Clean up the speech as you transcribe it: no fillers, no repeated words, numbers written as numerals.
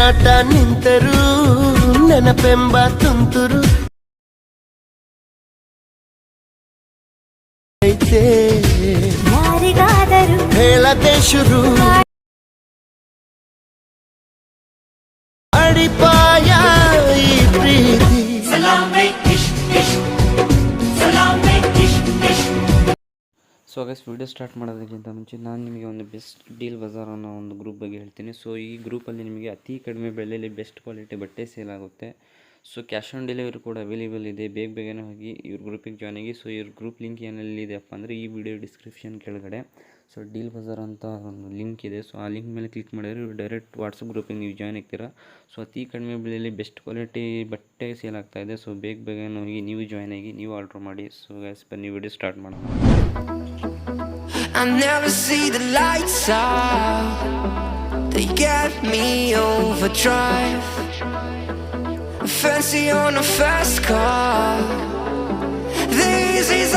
ಒಡನಾಟ ನಿಂತರು ನೆನಪೆಂಬ ತುಂತುರು ಐತೆ ಯಾರಿಗಾದರೂ ಹೇಳದೆ ಶುರು ಅಡಿಪಾಯ ಈ ಪ್ರೀತಿ ಸೊ ಗೈಸ್ ವಿಡಿಯೋ ಸ್ಟಾರ್ಟ್ ಮಾಡೋದಕ್ಕಿಂತ ಮುಂಚೆ ನಾನು ನಿಮಗೆ ಒಂದು ಬೆಸ್ಟ್ ಡೀಲ್ ಬಜಾರ್ ಅನ್ನೋ ಒಂದು ಗ್ರೂಪ್ ಬಗ್ಗೆ ಹೇಳ್ತೀನಿ. ಸೊ ಈ ಗ್ರೂಪಲ್ಲಿ ನಿಮಗೆ ಅತಿ ಕಡಿಮೆ ಬೆಲೆಯಲ್ಲಿ ಬೆಸ್ಟ್ ಕ್ವಾಲಿಟಿ ಬಟ್ಟೆ ಸೇಲ್ ಆಗುತ್ತೆ. ಸೊ ಕ್ಯಾಶ್ ಆನ್ ಡೆಲಿವರಿ ಕೂಡ ಅವೈಲೇಬಲ್ ಇದೆ. ಬೇಗನೆ ಹೋಗಿ ಇವ್ರ ಗ್ರೂಪಿಗೆ ಜಾಯ್ನ್ ಆಗಿ. ಸೊ ಇವ್ರ ಗ್ರೂಪ್ ಲಿಂಕ್ ಏನೆಲ್ಲಿದೆಯಪ್ಪ ಅಂದರೆ ಈ ವಿಡಿಯೋ ಡಿಸ್ಕ್ರಿಪ್ಷನ್ ಕೆಳಗಡೆ ಸೊ ಡೀಲ್ ಬಜಾರ್ ಅಂತ ಒಂದು ಲಿಂಕ್ ಇದೆ. ಸೊ ಆ ಲಿಂಕ್ ಮೇಲೆ ಕ್ಲಿಕ್ ಮಾಡಿದರೆ ಡೈರೆಕ್ಟ್ ವಾಟ್ಸಪ್ ಗ್ರೂಪಿಗೆ ನೀವು ಜಾಯ್ನ್ ಆಗ್ತೀರಾ. ಸೊ ಅತಿ ಕಡಿಮೆ ಬೆಲೆಯಲ್ಲಿ ಬೆಸ್ಟ್ ಕ್ವಾಲಿಟಿ ಬಟ್ಟೆ ಸೇಲ್ ಆಗ್ತಾಯಿದೆ. ಸೊ ಬೇಗನೆ ಹೋಗಿ ನೀವು ಜಾಯ್ನ್ ಆಗಿ ನೀವು ಆರ್ಡ್ರ್ ಮಾಡಿ. ಸೊ ಗೈಸ್ ಬನ್ನಿ ವಿಡಿಯೋ ಸ್ಟಾರ್ಟ್ ಮಾಡೋಣ. I never see the lights out. They get me overdrive. Fancy on a fast car. This is